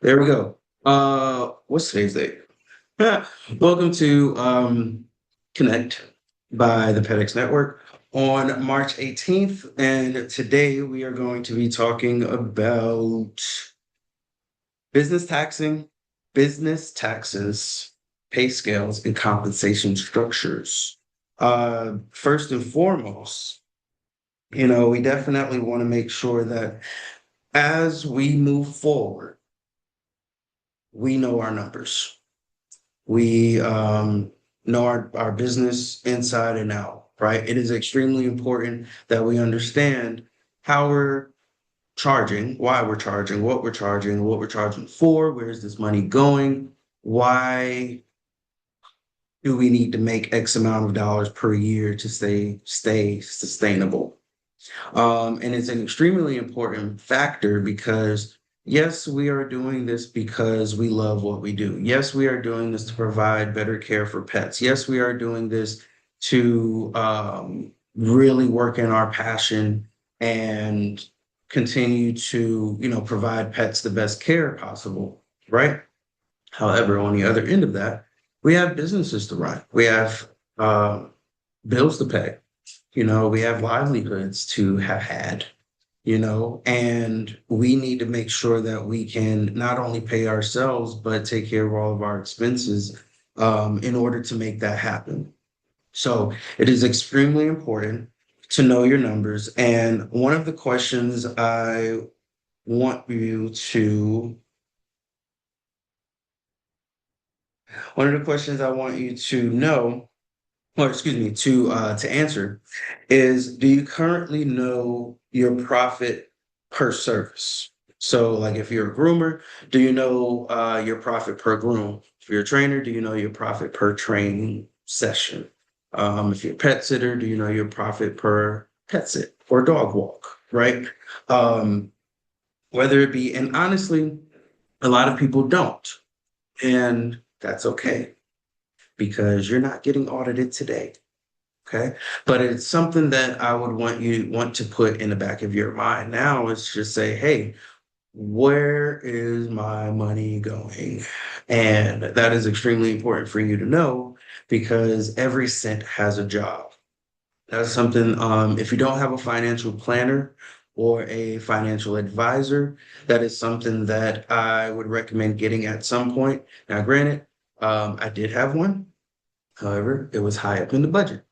There we go. What's today's date? Welcome to Connect by the PETX Network on March 18th. And today we are going to be talking about business taxing, business taxes, pay scales, and compensation structures. First and foremost, we definitely want to make sure that as we move forward, we know our numbers. We know our business inside and out, right? It is extremely important that we understand how we're charging, why we're charging, what we're charging for, where's this money going, why do we need to make X amount of dollars per year to stay sustainable? And it's an extremely important factor because, yes, we are doing this because we love what we do. Yes, we are doing this to provide better care for pets. Yes, we are doing this to really work in our passion and continue to, provide pets the best care possible, right? However, on the other end of that, we have businesses to run. We have uh, bills to pay. We have livelihoods to have had, and we need to make sure that we can not only pay ourselves, but take care of all of our expenses in order to make that happen. So it is extremely important to know your numbers. And want you to, one of the questions I want you to know, or excuse me, to answer is, do you currently know your profit per service? So, like if you're a groomer, do you know your profit per groom? If you're a trainer, do you know your profit per training session? If you're a pet sitter, do you know your profit per pet sit or dog walk, right? Um, Whether it be, and honestly, a lot of people don't, and that's okay because you're not getting audited today. Okay. But it's something that I would want to put in the back of your mind now is just say, hey, where is my money going? And that is extremely important for you to know because every cent has a job. That's something, if you don't have a financial planner or a financial advisor, that is something that I would recommend getting at some point. Now, granted, I did have one. However, it was high up in the budget.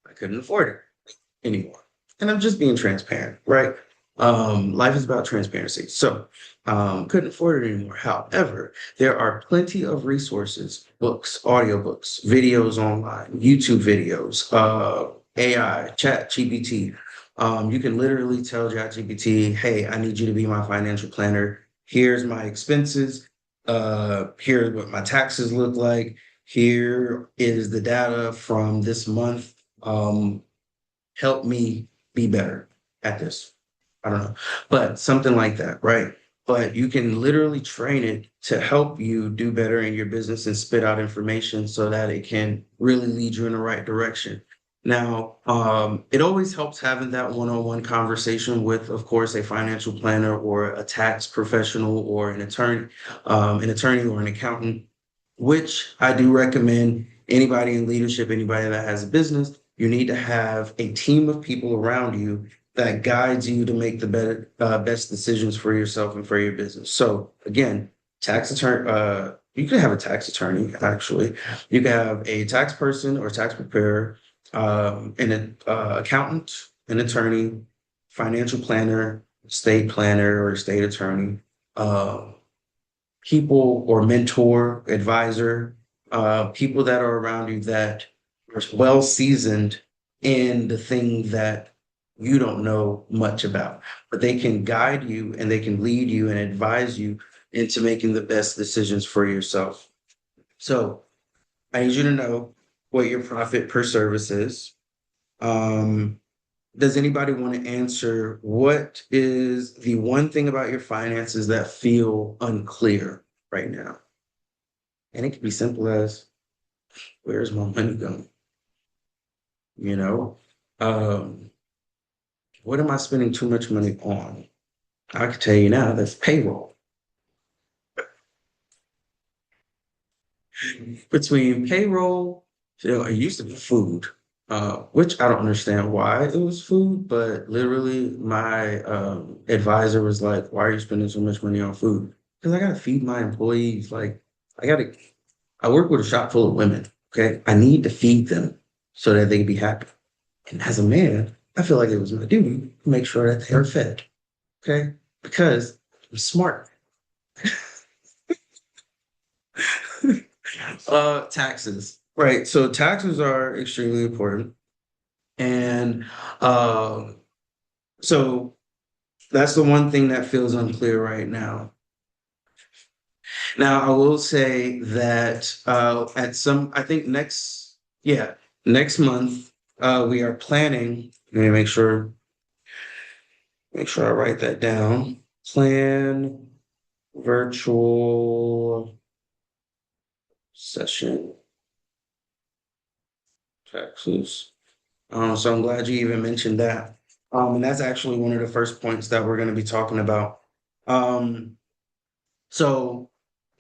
I couldn't afford it anymore. And I'm just being transparent, right? Life is about transparency. So, couldn't afford it anymore. However, there are plenty of resources, books, audiobooks, videos online, YouTube videos, AI, Chat GPT. You can literally tell Chat GPT, hey, I need you to be my financial planner. Here's my expenses. Here's what my taxes look like. Here is the data from this month. Help me be better at this. I don't know, but something like that, right? But you can literally train it to help you do better in your business and spit out information so that it can really lead you in the right direction. Now, it always helps having that one-on-one conversation with, of course, a financial planner or a tax professional or an attorney or an accountant, which I do recommend anybody in leadership, anybody that has a business, you need to have a team of people around you that guides you to make the best decisions for yourself and for your business. So again, tax attorney, you can have a tax attorney, actually. You can have a tax person or tax preparer, an accountant, an attorney, financial planner, state planner or state attorney, uh, people or mentor, advisor, people that are around you that are well seasoned in the thing that you don't know much about, but they can guide you and they can lead you and advise you into making the best decisions for yourself. So I need you to know what your profit per service is. Um, does anybody want to answer what is the one thing about your finances that feel unclear right now? And it could be simple as, where's my money going? You know, um, what am I spending too much money on? I can tell you now, that's payroll. between payroll, it used to be food, which I don't understand why it was food, but literally my advisor was like, "Why are you spending so much money on food?" Because I gotta feed my employees. Like I gotta, I work with a shop full of women. Okay, I need to feed them so that they can be happy. And as a man, I feel like it was my duty to make sure that they are fed. Okay, because I'm smart. Taxes. Right. So taxes are extremely important. And um, so that's the one thing that feels unclear right now. Now, I will say that I think next month, we are planning, let me make sure I write that down. Plan virtual session taxes. So I'm glad you even mentioned that. And that's actually one of the first points that we're going to be talking about. Um, so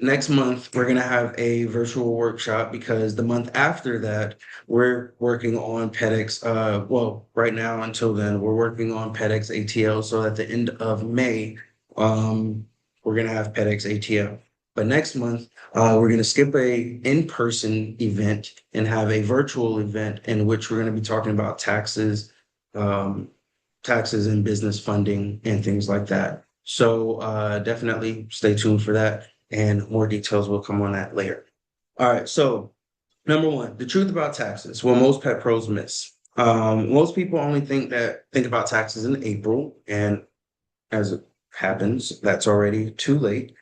next month we're going to have a virtual workshop because the month after that we're working on PETX. Well, right now until then we're working on PETX ATL. So at the end of May, um, we're going to have PETX ATL. But next month, we're going to skip a in-person event and have a virtual event in which we're going to be talking about um, taxes and business funding and things like that. So definitely stay tuned for that, and more details will come on that later. All right. So number one, the truth about taxes. Well, most pet pros miss. Most people only think about taxes in April, and as it happens, that's already too late.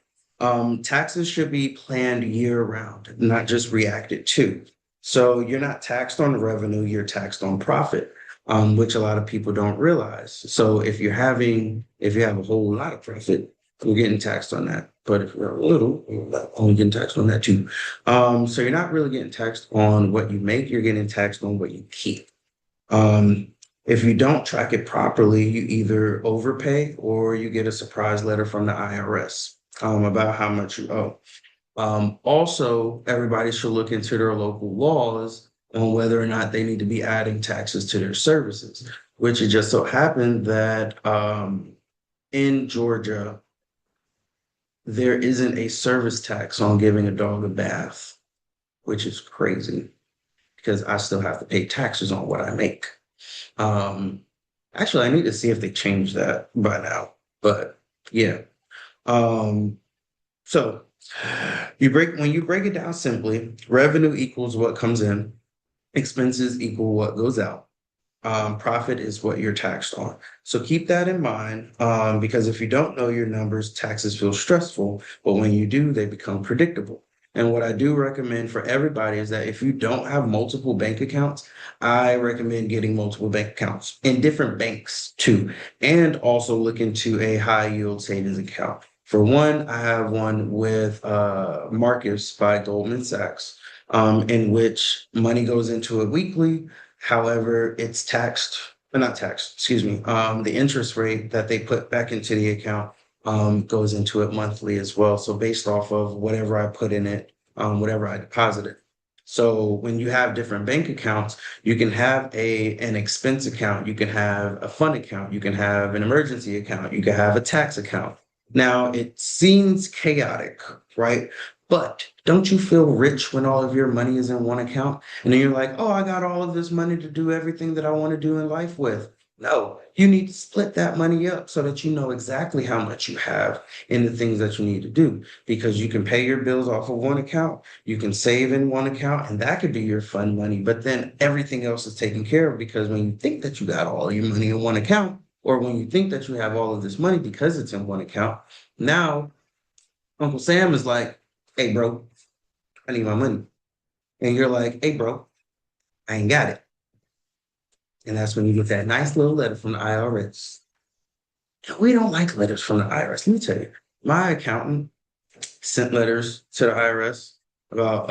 Taxes should be planned year round, not just reacted to. So you're not taxed on revenue, you're taxed on profit, which a lot of people don't realize. So if you have a whole lot of profit, you're getting taxed on that. But if you're a little, you're only getting taxed on that too. So you're not really getting taxed on what you make, you're getting taxed on what you keep. Um, if you don't track it properly, you either overpay or you get a surprise letter from the IRS about how much you owe. Also, everybody should look into their local laws on whether or not they need to be adding taxes to their services, which it just so happened that in Georgia, there isn't a service tax on giving a dog a bath, which is crazy because I still have to pay taxes on what I make. Um, Actually, I need to see if they changed that by now. But yeah. Um, so when you break it down simply, revenue equals what comes in, expenses equal what goes out. Profit is what you're taxed on. So keep that in mind, because if you don't know your numbers, taxes feel stressful, but when you do, they become predictable. And what I do recommend for everybody is that if you don't have multiple bank accounts, I recommend getting multiple bank accounts in different banks too, and also look into a high yield savings account. For one, I have one with Marcus by Goldman Sachs, in which money goes into it weekly. However, it's taxed, not taxed, excuse me. The interest rate that they put back into the account goes into it monthly as well. So based off of whatever I put in it, whatever I deposited. So when you have different bank accounts, you can have an expense account, you can have a fund account, you can have an emergency account, you can have a tax account. Now it seems chaotic, right? But don't you feel rich when all of your money is in one account? And then you're like, oh, I got all of this money to do everything that I want to do in life with. No, you need to split that money up so that you know exactly how much you have in the things that you need to do because you can pay your bills off of one account, you can save in one account, and that could be your fun money. But then everything else is taken care of because when you think that you got all your money in one account, or when you think that you have all of this money because it's in one account, now Uncle Sam is like, hey, bro, I need my money. And you're like, hey, bro, I ain't got it. And that's when you get that nice little letter from the IRS. And we don't like letters from the IRS. Let me tell you, my accountant sent letters to the IRS about,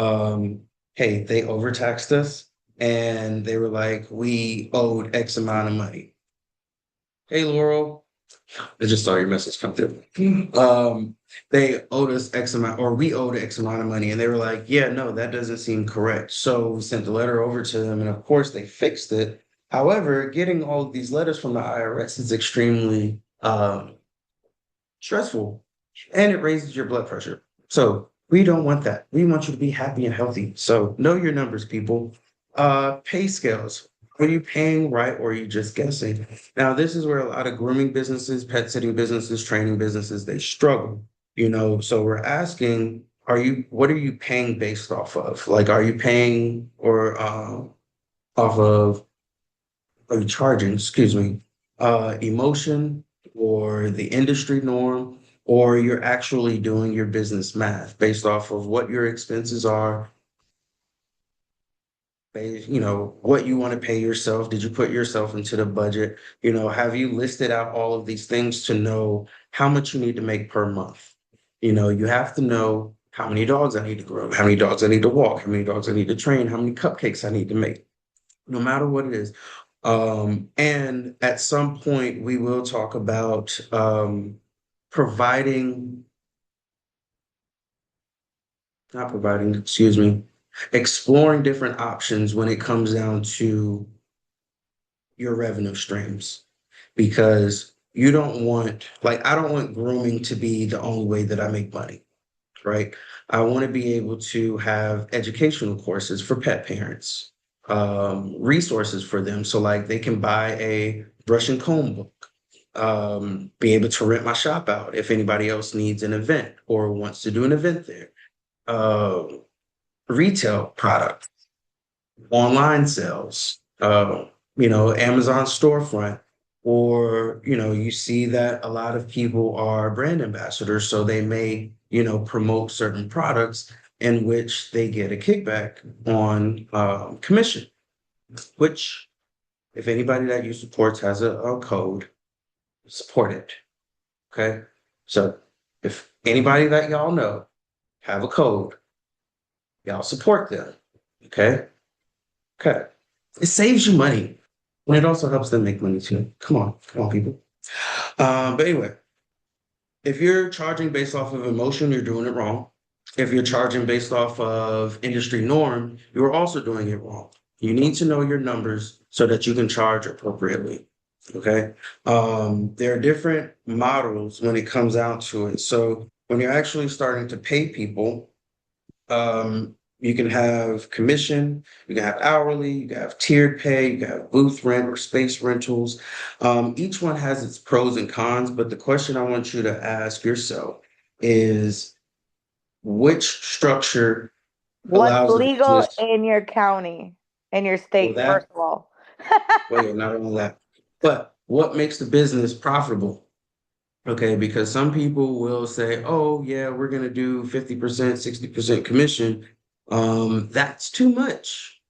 hey, they overtaxed us and they were like, we owed X amount of money. Hey, Laurel. I just saw your message come through. They owed us X amount, or we owed X amount of money, and they were like, "Yeah, no, that doesn't seem correct." So we sent the letter over to them, and of course they fixed it. However, getting all of these letters from the IRS is extremely stressful, and it raises your blood pressure. So we don't want that. We want you to be happy and healthy. So know your numbers, people. Pay scales. Are you paying right or are you just guessing? Now, this is where a lot of grooming businesses, pet sitting businesses, training businesses, they struggle. So we're asking, what are you paying based off of? Like, are you paying or off of, are you charging, excuse me, emotion or the industry norm, or you're actually doing your business math based off of what your expenses are, what you want to pay yourself. Did you put yourself into the budget? Have you listed out all of these things to know how much you need to make per month? You have to know how many dogs I need to grow, how many dogs I need to walk, how many dogs I need to train, how many cupcakes I need to make, no matter what it is. And at some point, we will talk about providing, not providing, excuse me, exploring different options when it comes down to your revenue streams. Because I don't want grooming to be the only way that I make money, right? I want to be able to have educational courses for pet parents, resources for them. So like they can buy a brush and comb book, be able to rent my shop out if anybody else needs an event or wants to do an event there. Uh, Retail product, online sales, Amazon storefront, or, you see that a lot of people are brand ambassadors, so they may, promote certain products in which they get a kickback on commission, which if anybody that you support has a code, support it. Okay. So if anybody that y'all know have a code, y'all support them. Okay. Okay. It saves you money. And it also helps them make money too. Come on, people. But anyway, if you're charging based off of emotion, you're doing it wrong. If you're charging based off of industry norm, you're also doing it wrong. You need to know your numbers so that you can charge appropriately. Okay. There are different models when it comes out to it. So when you're actually starting to pay people, you can have commission, you can have hourly, you can have tiered pay, you can have booth rent or space rentals. Each one has its pros and cons, but the question I want you to ask yourself is which structure What's allows the legal business, in your county, in your well, state, that, first of all? well, not only that, but what makes the business profitable? Okay, because some people will say, "Oh, yeah, we're going to do 50%, 60% commission." That's too much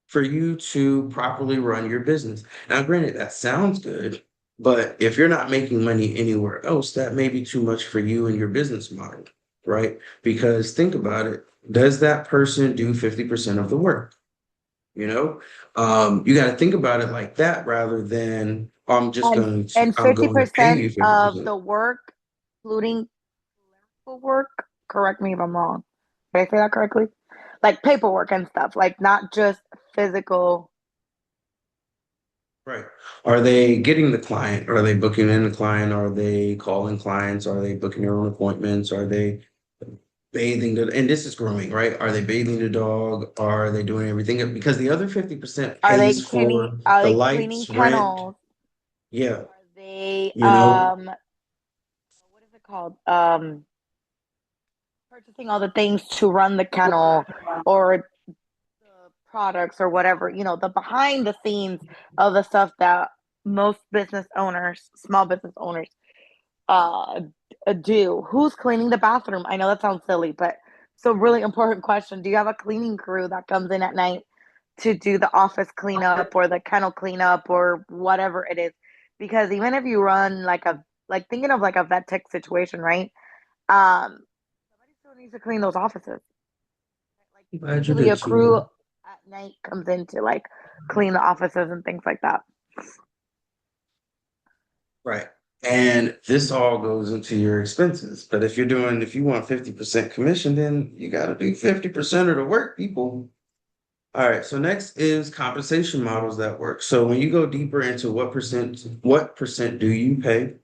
for you to properly run your business. Now, granted, that sounds good, but if you're not making money anywhere else, that may be too much for you and your business model, right? Because think about it. Does that person do 50% of the work? You got to think about it like that rather than And I'm fifty going to pay percent you of 50%. the work, including clerical work, correct me if I'm wrong. Did I say that correctly? Like paperwork and stuff, like not just physical. Right. Are they getting the client? Are they booking in the client? Are they calling clients? Are they booking their own appointments? Are they and this is grooming, right? Are they bathing the dog? Are they doing everything? Because the other 50% pays for Are the they cleaning lights, rent. kennels? Yeah. Are they You know, what is it called? Purchasing all the things to run the kennel or the products or whatever, the behind the scenes of the stuff that most business owners, small business owners, uh, do. Who's cleaning the bathroom? I know that sounds silly, but so really important question. Do you have a cleaning crew that comes in at night to do the office cleanup or the kennel cleanup or whatever it is? Because even if you run like thinking of like a vet tech situation, right? Somebody still needs to clean those offices. Like I'm glad you usually a did, crew Sheila. at night comes in to like clean the offices and things like that. Right. And this all goes into your expenses. But if you want 50% commission, then you got to do 50% of the work, people. All right. So next is compensation models that work. So when you go deeper into what percent do you pay?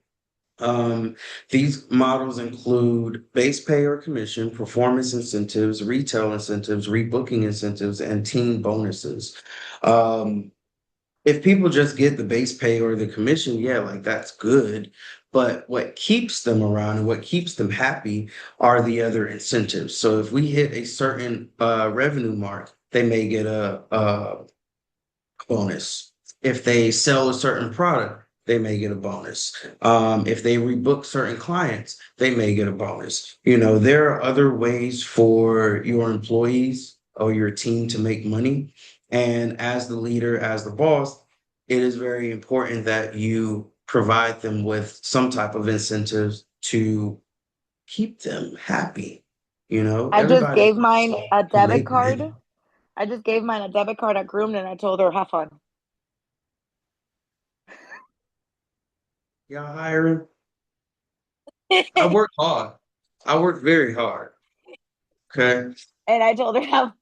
Um, these models include base pay or commission, performance incentives, retail incentives, rebooking incentives, and team bonuses. Um, if people just get the base pay or the commission, yeah, like that's good. But what keeps them around and what keeps them happy are the other incentives. So if we hit a certain revenue mark, they may get a bonus. If they sell a certain product, they may get a bonus. If they rebook certain clients, they may get a bonus. You know, there are other ways for your employees or your team to make money. And as the leader, as the boss, it is very important that you provide them with some type of incentives to keep them happy. You know, I just everybody gave wants mine a to debit make card. money. I just gave mine a debit card at Groomed and I told her, have fun. Y'all hiring? I work hard. I work very hard. Okay. And I told her, have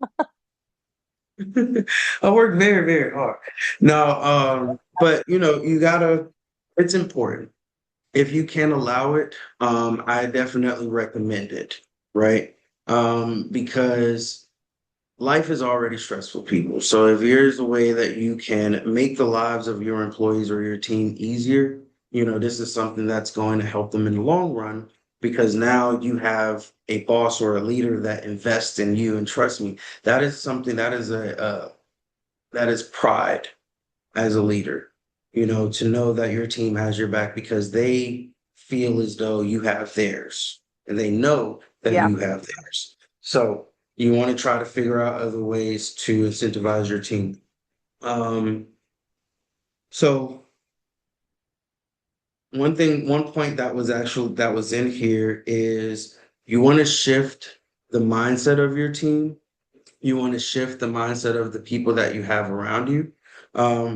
I work very, very hard. No, but you know, it's important. If you can allow it, I definitely recommend it, right? Because life is already stressful, people. So if there's a way that you can make the lives of your employees or your team easier, you know, this is something that's going to help them in the long run because now you have a boss or a leader that invests in you. And trust me, that is something that is pride as a leader, you know, to know that your team has your back because they feel as though you have theirs and they know that yeah. you have theirs. So you want to try to figure out other ways to incentivize your team. Um, so one point that was in here is you want to shift the mindset of your team. You want to shift the mindset of the people that you have around you.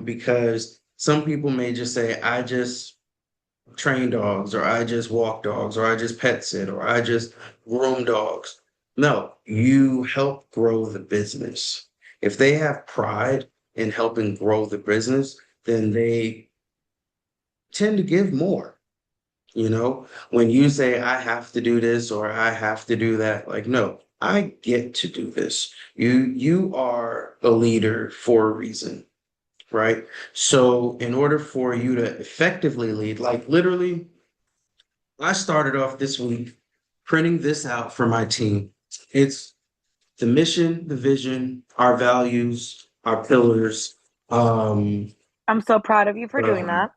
Because some people may just say, I just train dogs, or I just walk dogs, or I just pet sit, or I just groom dogs. No, you help grow the business. If they have pride in helping grow the business, then they tend to give more. You know, when you say, I have to do this or I have to do that, like, no, I get to do this. You are a leader for a reason, right? So in order for you to effectively lead, like literally, I started off this week printing this out for my team. It's the mission, the vision, our values, our pillars, um, I'm so proud of you for doing uh, that.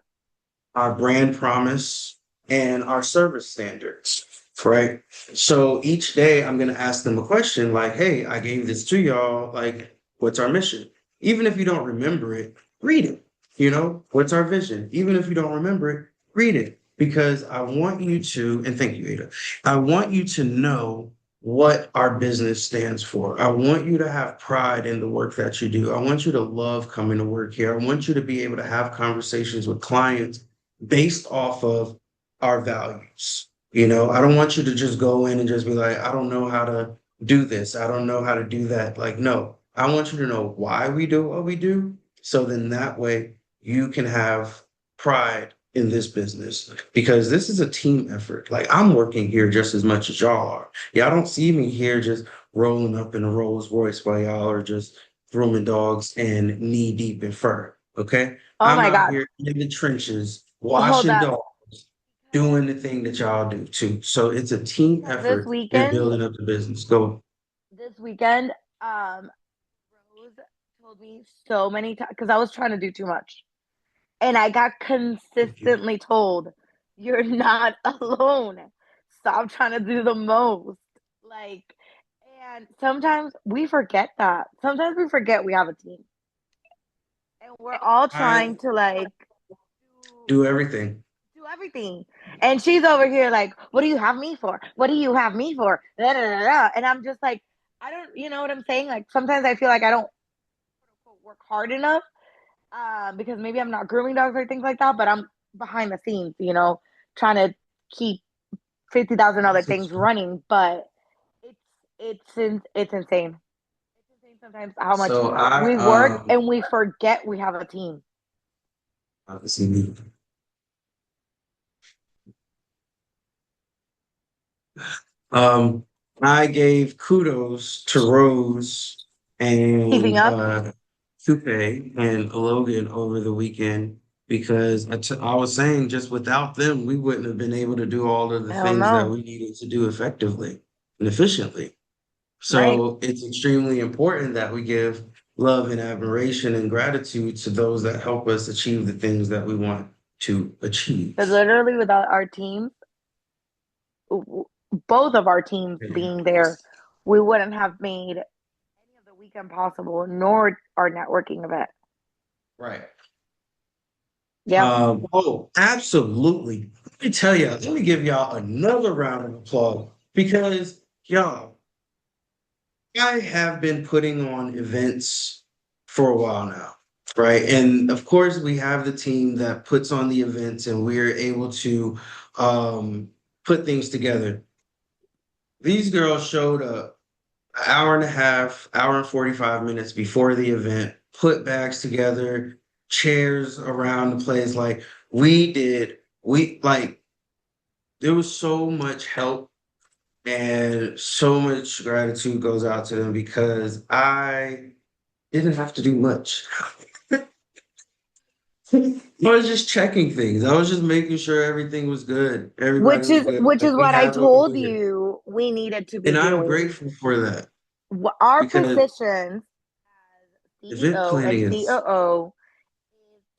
our brand promise, and our service standards, right? So each day I'm going to ask them a question like, hey, I gave this to y'all. Like, what's our mission? Even if you don't remember it, read it. You know, what's our vision? Even if you don't remember it, read it because I want you to, and thank you, Ada. I want you to know what our business stands for. I want you to have pride in the work that you do. I want you to love coming to work here. I want you to be able to have conversations with clients based off of our values. You know, I don't want you to just go in and just be like, I don't know how to do this. I don't know how to do that. Like, no, I want you to know why we do what we do. So then that way you can have pride in this business because this is a team effort. Like, I'm working here just as much as y'all are. Y'all don't see me here just rolling up in a Rolls Royce while y'all are just grooming dogs and knee deep in fur. Okay. Oh I'm my out God. here in the trenches, Hold washing up. dogs, doing the thing that y'all do too. So it's a team Because effort in building up the business. Go. this weekend, Rose told me so many times because I was trying to do too much. And I got Thank you. consistently told, you're not alone. Stop trying to do the most. Like, and sometimes we forget that. Sometimes we forget we have a team. And we're all I trying to like do, do everything. do everything. And she's over here like, what do you have me for? What do you have me for? Da, da, da, da. And I'm just like, I don't, you know what I'm saying? Like sometimes I feel like I don't work hard enough because maybe I'm not grooming dogs or things like that, but I'm behind the scenes, you know. trying to keep 50,000 other That's things interesting. running, but it's it's insane. It's insane sometimes how much So we work and we forget we have a team. obviously um I gave kudos to Rose Keeping and up? Coupe and Logan over the weekend because I was saying just without them, we wouldn't have been able to do all of the I don't things that know. we needed to do effectively and efficiently. Right. So it's extremely important that we give love and admiration and gratitude to those that help us achieve the things that we want to Because achieve. literally without our teams, both of our teams being there, we wouldn't have made any of the weekend possible, nor our networking event. Right. Yep. Oh, absolutely. Let me tell you, let me give y'all another round of applause because y'all, I have been putting on events for a while now, right? And of course, we have the team that puts on the events and we're able to put things together. These girls showed up an hour and a half, hour and 45 minutes before the event, put bags together, chairs around the place. Like we like there was so much help and so much gratitude goes out to them because I didn't have to do much. I was just checking things. I was just making sure everything was good. Everybody was good. Which Like is we what I have over told here. you we needed to be And I'm doing. grateful for that Our because positions as event CEO and planning is COO is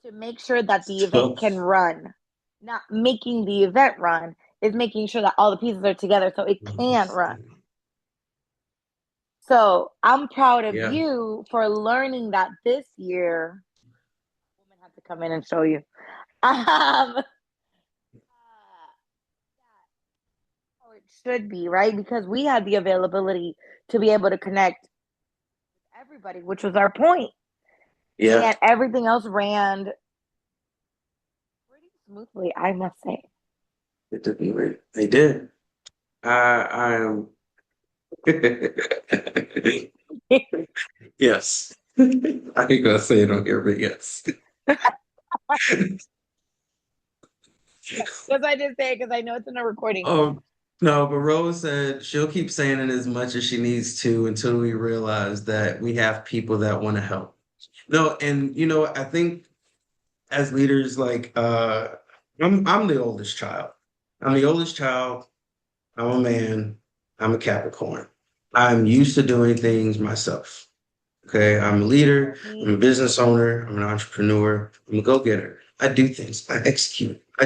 to make sure that the event so can run. Not making the event run, is making sure that all the pieces are together so it can run. So I'm proud of yeah. you for learning that this year. Women have to come in and show you. How it should be, right? Because we had the availability to be able to connect with everybody, which was our point. Yeah. And everything else ran pretty smoothly, I must say. It did great. They did. I am yes. I ain't gonna say it on here, but yes. Because I just say it because I know it's in a recording. Um, no, but Rose said she'll keep saying it as much as she needs to until we realize that we have people that want to help. No, and I think as leaders, like I'm the oldest child. I'm the oldest child. I'm a man. I'm a Capricorn. I'm used to doing things myself. Okay. I'm a leader. I'm a business owner. I'm an entrepreneur. I'm a go-getter. I do things. I execute. I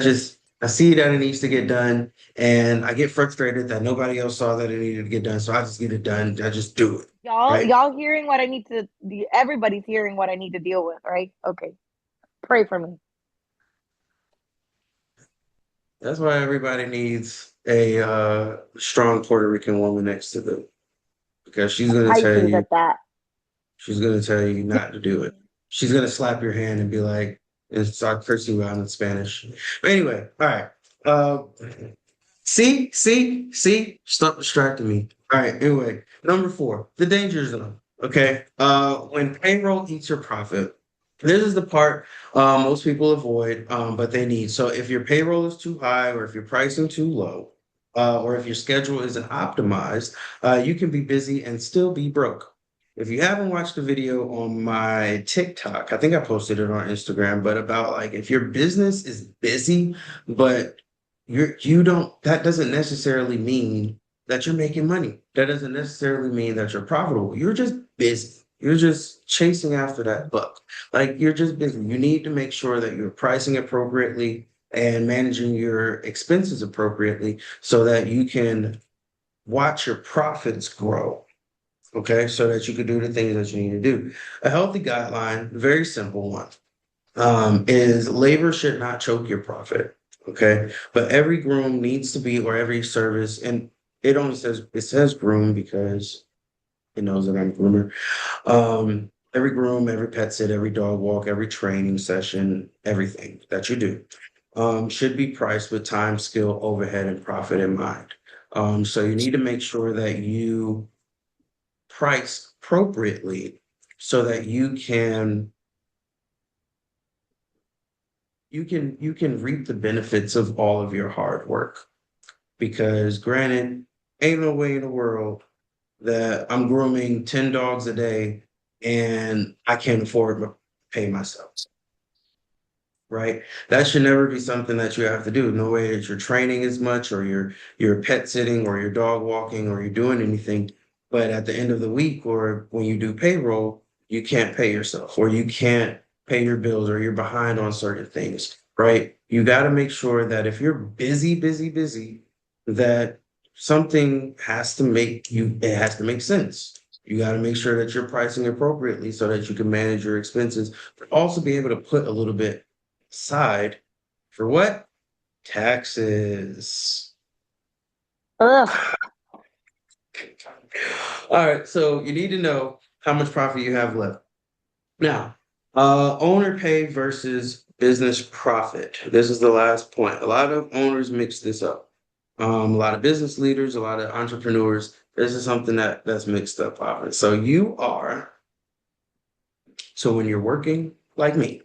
see that it needs to get done. And I get frustrated that nobody else saw that it needed to get done. So I just get it done. I just do it. Right. Y'all hearing what I need to, everybody's hearing what I need to deal with, right? Okay. Pray for me. That's why everybody needs a strong Puerto Rican woman next to them because Pisces at that. she's gonna tell you not to do it. She's gonna slap your hand and be like and start cursing you out in Spanish. But anyway, all right. Uh, stop distracting me. All right. Anyway, number four, the danger zone. Okay. When payroll eats your profit, this is the part most people avoid, but they need. So if your payroll is too high, or if your pricing too low, or if your schedule isn't optimized, you can be busy and still be broke. If you haven't watched the video on my TikTok, I think I posted it on Instagram, but about like if your business is busy, but you don't, that doesn't necessarily mean that you're making money. That doesn't necessarily mean that you're profitable. You're just busy. You're just chasing after that buck. Like you're just busy. You need to make sure that you're pricing appropriately and managing your expenses appropriately so that you can watch your profits grow. Okay. So that you can do the things that you need to do. A healthy guideline, very simple one, is labor should not choke your profit. Okay. But every groom needs to be, or every service, and it says groom because it knows that I'm a groomer. Every groom, every pet sit, every dog walk, every training session, everything that you do. should be priced with time, skill, overhead, and profit in mind. So you need to make sure that you price appropriately so that you can reap the benefits of all of your hard work. Because granted, ain't no way in the world that I'm grooming 10 dogs a day and I can't afford to pay myself, right? That should never be something that you have to do. No way that you're training as much or you're pet sitting or you're dog walking or you're doing anything. But at the end of the week or when you do payroll, you can't pay yourself or you can't pay your bills or you're behind on certain things, right? You got to make sure that if you're busy, busy, busy, that something has to it has to make sense. You got to make sure that you're pricing appropriately so that you can manage your expenses, but also be able to put a little bit side for what? Taxes. Ugh. All right, so you need to know how much profit you have left. Now, owner pay versus business profit. This is the last point. A lot of owners mix this up. A lot of business leaders, a lot of entrepreneurs. This is something that's mixed up. Often. So when you're working like me,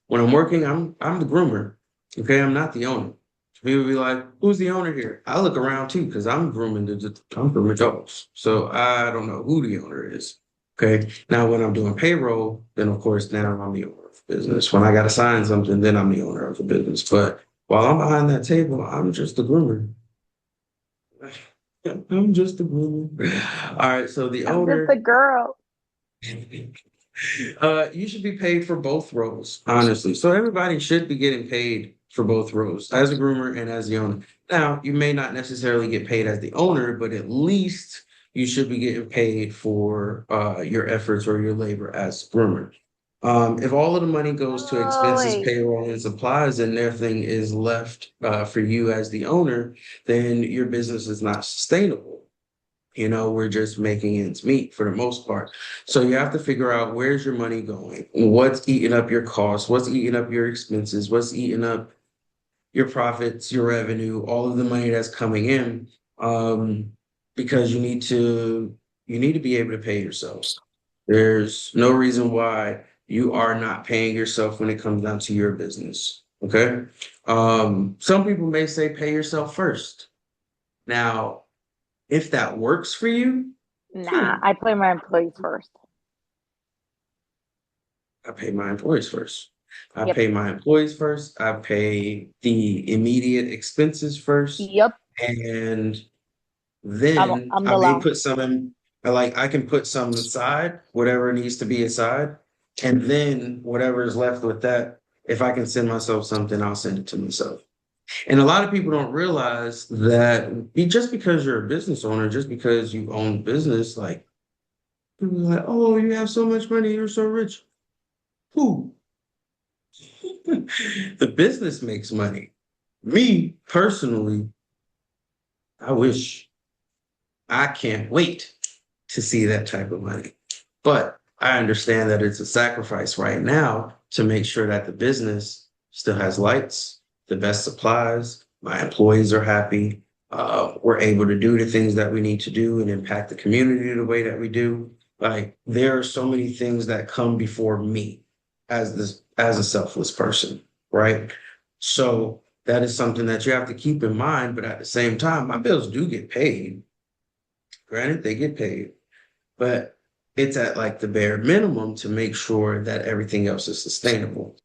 when I'm working, I'm the groomer. Okay, I'm not the owner. People be like, "Who's the owner here?" I look around too because I'm grooming dogs. So I don't know who the owner is. Okay. Now when I'm doing payroll, then of course now I'm the owner of the business. When I got to sign something, then I'm the owner of the business. But while I'm behind that table, I'm just the groomer. I'm just the groomer. All right. So the I'm just a owner. girl. You should be paid for both roles, honestly. So everybody should be getting paid for both roles, as a groomer and as the owner. Now, you may not necessarily get paid as the owner, but at least you should be getting paid for your efforts or your labor as groomer. If all of the money goes to Oh, expenses, wait. payroll, and supplies, and everything is left for you as the owner, then your business is not sustainable. We're just making ends meet for the most part. So you have to figure out where's your money going, what's eating up your costs, what's eating up your expenses, what's eating up your profits, your revenue, all of the money that's coming in. Um, because you need to be able to pay yourself. There's no reason why you are not paying yourself when it comes down to your business. Okay. Some people may say pay yourself first. Now, if that works for you, Nah, cool. I play my employees first. I pay my employees first. I Yep. pay my employees first. I pay the immediate expenses first. Yep. And I'm then I'm I the may last. put some in, like I can put some aside, whatever needs to be aside. And then whatever is left with that, if I can send myself something, I'll send it to myself. And a lot of people don't realize that just because you're a business owner, just because you own business, like people are like, oh, you have so much money, you're so rich. Who? The business makes money. Me personally, I wish I can't wait to see that type of money. But I understand that it's a sacrifice right now to make sure that the business still has lights, the best supplies, my employees are happy. We're able to do the things that we need to do and impact the community the way that we do. Like there are so many things that come before me as a selfless person, right? So that is something that you have to keep in mind. But at the same time, my bills do get paid. Granted, they get paid, but it's at like the bare minimum to make sure that everything else is sustainable.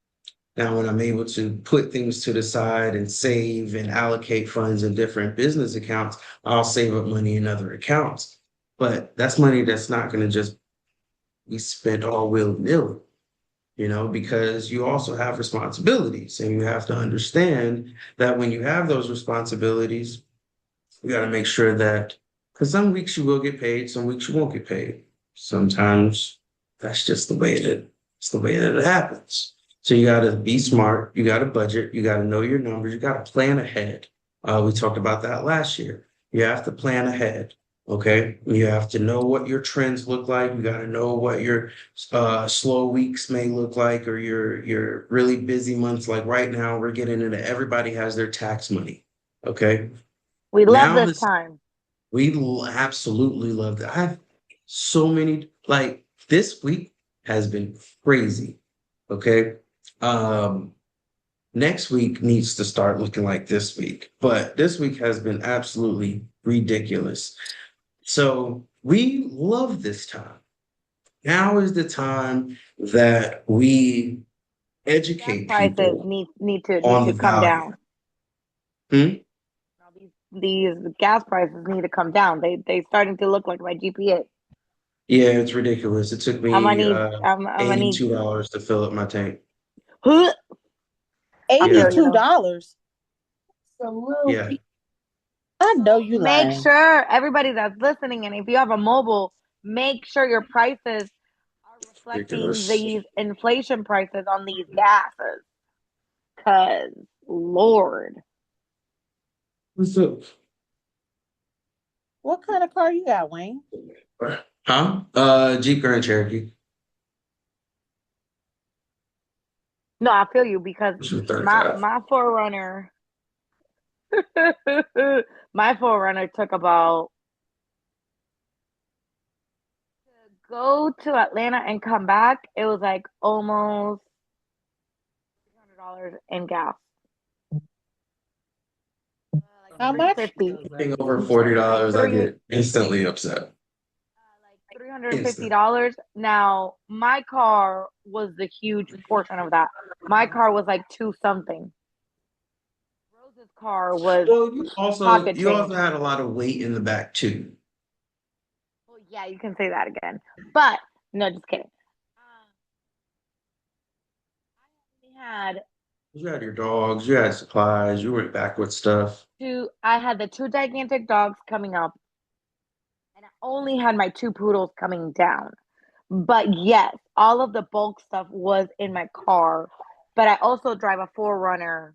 Now, when I'm able to put things to the side and save and allocate funds in different business accounts, I'll save up money in other accounts. But that's money that's not going to just be spent all willy-nilly, because you also have responsibilities and you have to understand that when you have those responsibilities, you got to make sure that because some weeks you will get paid, some weeks you won't get paid. Sometimes that's just the way that it's the way that it happens. So you got to be smart. You got to budget. You got to know your numbers. You got to plan ahead. We talked about that last year. You have to plan ahead. Okay, you have to know what your trends look like. You got to know what your slow weeks may look like, or your really busy months. Like right now, we're getting into everybody has their tax money. Okay, We love now this this time. absolutely love that. I have so many like this week has been crazy. Okay, um, next week needs to start looking like this week, but this week has been absolutely ridiculous. So we love this time. Now is the time that we Gas educate prices people need on to the come value. down. Hmm? Now these gas prices need to come down. They starting to look like my GPA. Yeah, it's ridiculous. It took me I'm gonna need $82 to fill up my tank. I feel Yeah, you. $82. yeah. Absolutely. I So know you make lying. sure everybody that's listening, and if you have a mobile, make sure your prices are reflecting Ridiculous. these inflation prices on these gases. Cause Lord, What's up? What kind of car you got, Wayne? Huh? Jeep Grand Cherokee. no, I feel you because Which was my 35. my forerunner, my forerunner took about to go to Atlanta and come back. It was like almost $300 in gas, like How three much? fifty, Anything over like $40, I three get instantly upset. like $350. and fifty Instant. dollars. Now my car was the huge portion of that. My car was like two something. Rose's car was Well, pocket you change. also had a lot of weight in the back too. Well, yeah, you can say that again. But no, just kidding. I only had You had your dogs, you had supplies, you went back with stuff. I had the two gigantic dogs coming up, and I only had my two poodles coming down. But yes, all of the bulk stuff was in my car. But I also drive a Forerunner.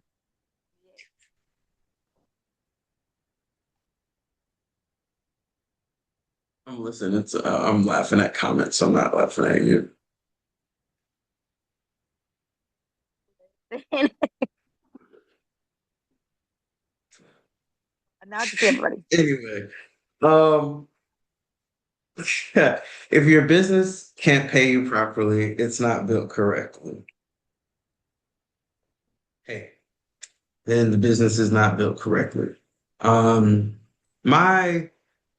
I'm listening. I'm laughing at comments. I'm not laughing at you. And now I can see everybody. Anyway, um, if your business can't pay you properly, it's not built correctly. Hey, then the business is not built correctly. Um, my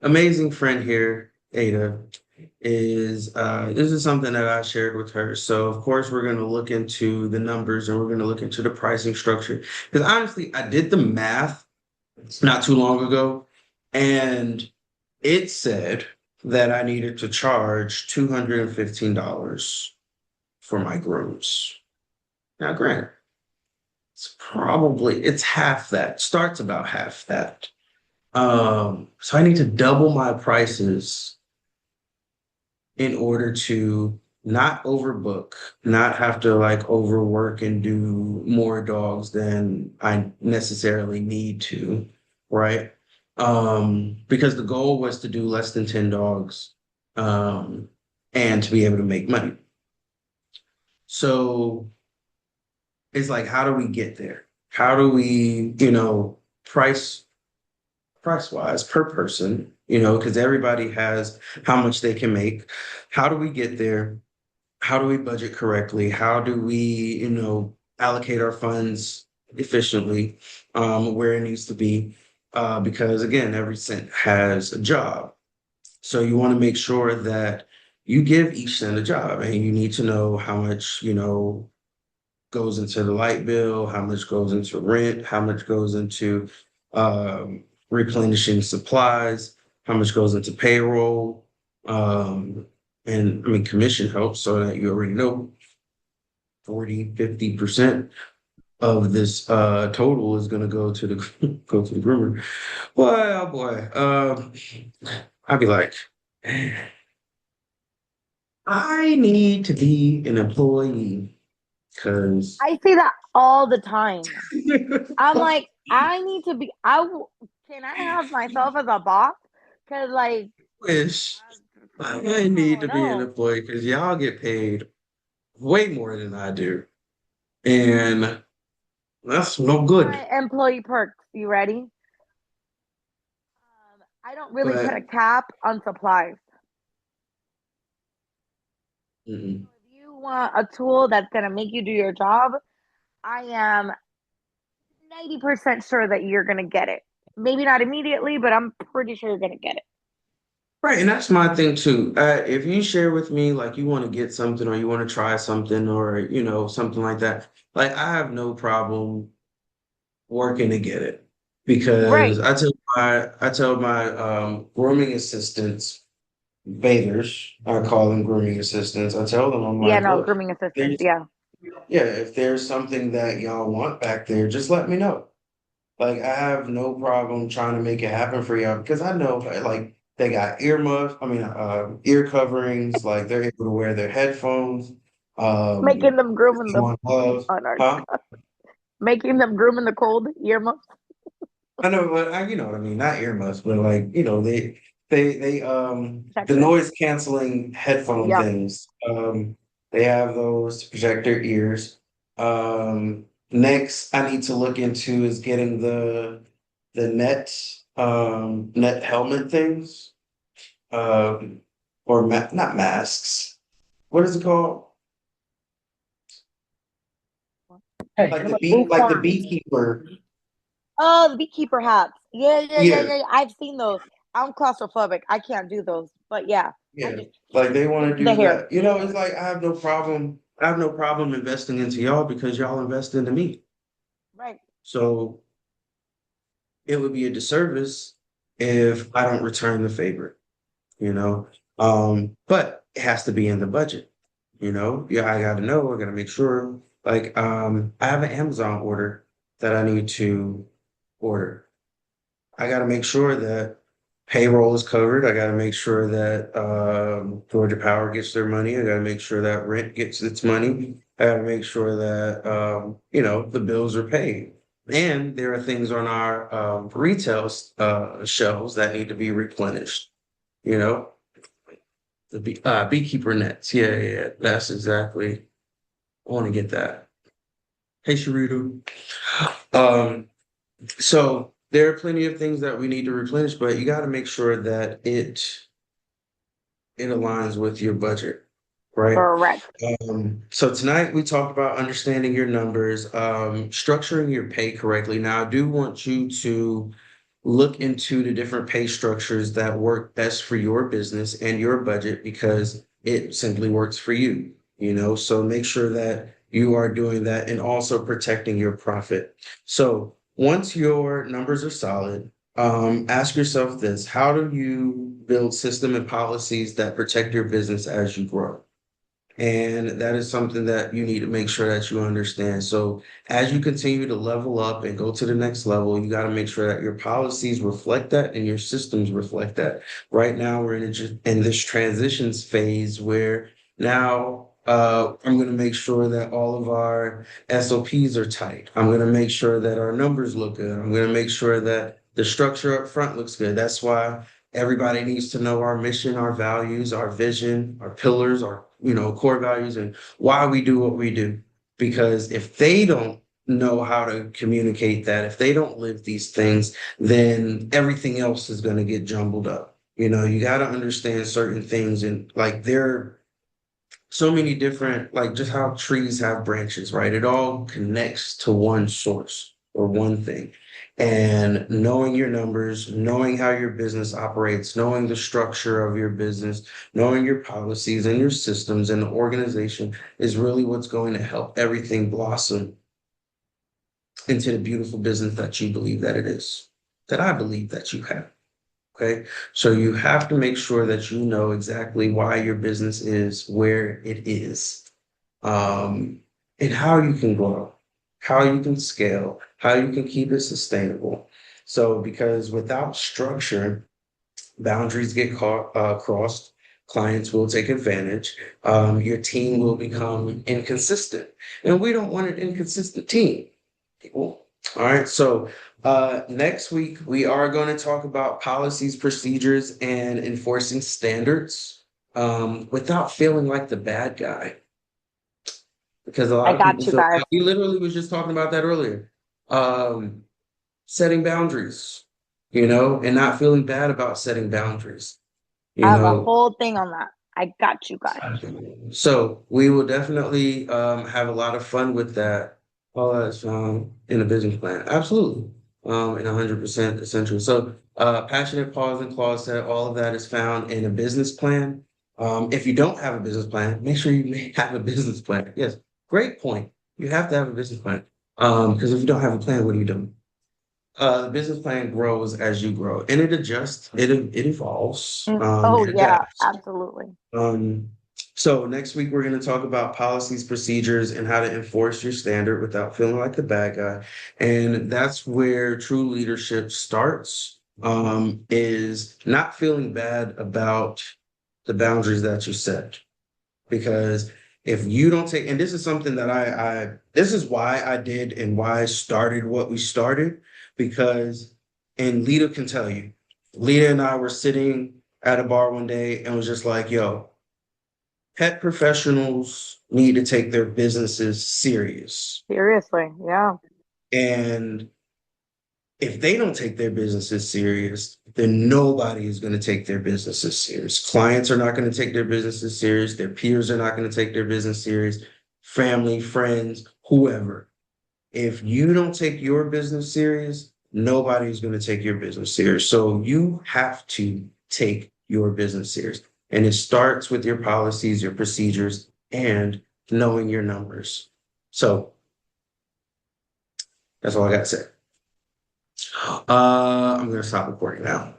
amazing friend here, Ada, is this is something that I shared with her. So of course we're going to look into the numbers and we're going to look into the pricing structure. Because honestly, I did the math not too long ago, and it said that I needed to charge $215 for my grooms. Now, granted, it's half that, starts about half that. So I need to double my prices in order to not overbook, not have to like overwork and do more dogs than I necessarily need to, right? Because the goal was to do less than 10 dogs, um, and to be able to make money. So it's like, how do we get there? How do we, price price wise per person, because everybody has how much they can make. How do we get there? How do we budget correctly? How do we, allocate our funds efficiently, where it needs to be? Because again, every cent has a job. So you want to make sure that you give each cent a job, and you need to know how much, goes into the light bill, how much goes into rent, how much goes into replenishing supplies, how much goes into payroll. And I mean, commission helps so that you already know 40, 50% of this total is going to go to the go to the groomer. Boy, oh boy. I'd be like, I need to be an employee because I see that all the time. I'm like, I need to be. Can I have myself as a boss? Cause like, Wish I need no, to be an no. employee because y'all get paid way more than I do. And that's no good. My employee perks. You ready? I don't really put a But cap on supplies. mm, If you want a tool that's gonna make you do your job, I am 90% sure that you're gonna get it. Maybe not immediately, but I'm pretty sure you're gonna get it. right, and that's my thing too. If you share with me like you want to get something or you want to try something or something like that, like I have no problem working to get it because Right. I tell my grooming assistants, bathers, I call them grooming assistants. I tell them I'm Yeah, like, no, look, grooming assistants. there's Yeah. yeah, if there's something that y'all want back there, just let me know. Like I have no problem trying to make it happen for y'all because I know like they got earmuffs, ear coverings, like they're able to wear their headphones, Making them groom in they the want gloves, on our huh? making them groom in the cold earmuffs. I know, but you know what I mean, not earmuffs, but like, they the Protectors. noise canceling headphone Yep. things. They have those to protect their ears. Next I need to look into is getting the net helmet things. Or not masks. What is it called? Hey, Like the bouffant. beekeeper. Oh, the beekeeper hats. Yeah, yeah, yeah, Yeah, yeah, yeah. I've seen those. I'm claustrophobic. I can't do those. But yeah, I yeah. just Like they want to the do hair. that. You know, it's like I have no problem. I have no problem investing into y'all because y'all invest into me. Right. So it would be a disservice if I don't return the favor, you know. But it has to be in the budget, you know. Yeah, I gotta know, I gotta make sure. Like, I have an Amazon order that I need to order. I got to make sure that payroll is covered. I got to make sure that Georgia Power gets their money. I got to make sure that rent gets its money. I got to make sure that the bills are paid. And there are things on our retail shelves that need to be replenished. You know, beekeeper nets. Yeah, yeah, yeah. That's exactly. I want to get that. Hey, Sharita. Um, So there are plenty of things that we need to replenish, but you got to make sure that it aligns with your budget, right? Correct. So tonight we talked about understanding your numbers, structuring your pay correctly. Now, I do want you to look into the different pay structures that work best for your business and your budget because it simply works for you, So make sure that you are doing that and also protecting your profit. So once your numbers are solid, ask yourself this: how do you build system and policies that protect your business as you grow? And that is something that you need to make sure that you understand. So as you continue to level up and go to the next level, you got to make sure that your policies reflect that and your systems reflect that. Right now, we're in this transitions phase where now I'm going to make sure that all of our SOPs are tight. I'm going to make sure that our numbers look good. I'm going to make sure that the structure up front looks good. That's why everybody needs to know our mission, our values, our vision, our pillars, our core values, and why we do what we do. Because if they don't know how to communicate that, if they don't live these things, then everything else is going to get jumbled up. You got to understand certain things, and like there so many different, like just how trees have branches, right? It all connects to one source or one thing. And knowing your numbers, knowing how your business operates, knowing the structure of your business, knowing your policies and your systems and the organization is really what's going to help everything blossom into the beautiful business that you believe that it is, that I believe that you have. Okay. So you have to make sure that you know exactly why your business is where it is, um, and how you can grow, how you can scale, how you can keep it sustainable. So, because without structure, boundaries get crossed, clients will take advantage, your team will become inconsistent, and we don't want an inconsistent team. People. All right. So Next week, we are going to talk about policies, procedures, and enforcing standards without feeling like the bad guy. Because a lot I of people got you feel, guys. we literally was just talking about that earlier. Um, Setting boundaries, and not feeling bad about setting boundaries, you I have a know. whole thing on that. I got you guys. So we will definitely have a lot of fun with that. All that's in a business plan. Absolutely. And 100% essential. So passionate pause and clause set, all of that is found in a business plan. If you don't have a business plan, make sure you have a business plan. Yes, great point. You have to have a business plan. Because if you don't have a plan, what are you doing? The business plan grows as you grow, and it adjusts. It evolves. Oh, It yeah, adapts. absolutely. Um, so next week we're going to talk about policies, procedures, and how to enforce your standard without feeling like the bad guy. And that's where true leadership starts, is not feeling bad about the boundaries that you set. Because if you don't take, and this is something that this is why I did and why I started what we started, because, and Lita can tell you, Lita and I were sitting at a bar one day and was just like, yo, pet professionals need to take their businesses serious. Seriously, yeah. And if they don't take their businesses serious, then nobody is going to take their businesses serious. Clients are not going to take their businesses serious. Their peers are not going to take their business serious. Family, friends, whoever. If you don't take your business serious, nobody's going to take your business serious. So you have to take your business serious. And it starts with your policies, your procedures, and knowing your numbers. So that's all I got to say. I'm going to stop recording now.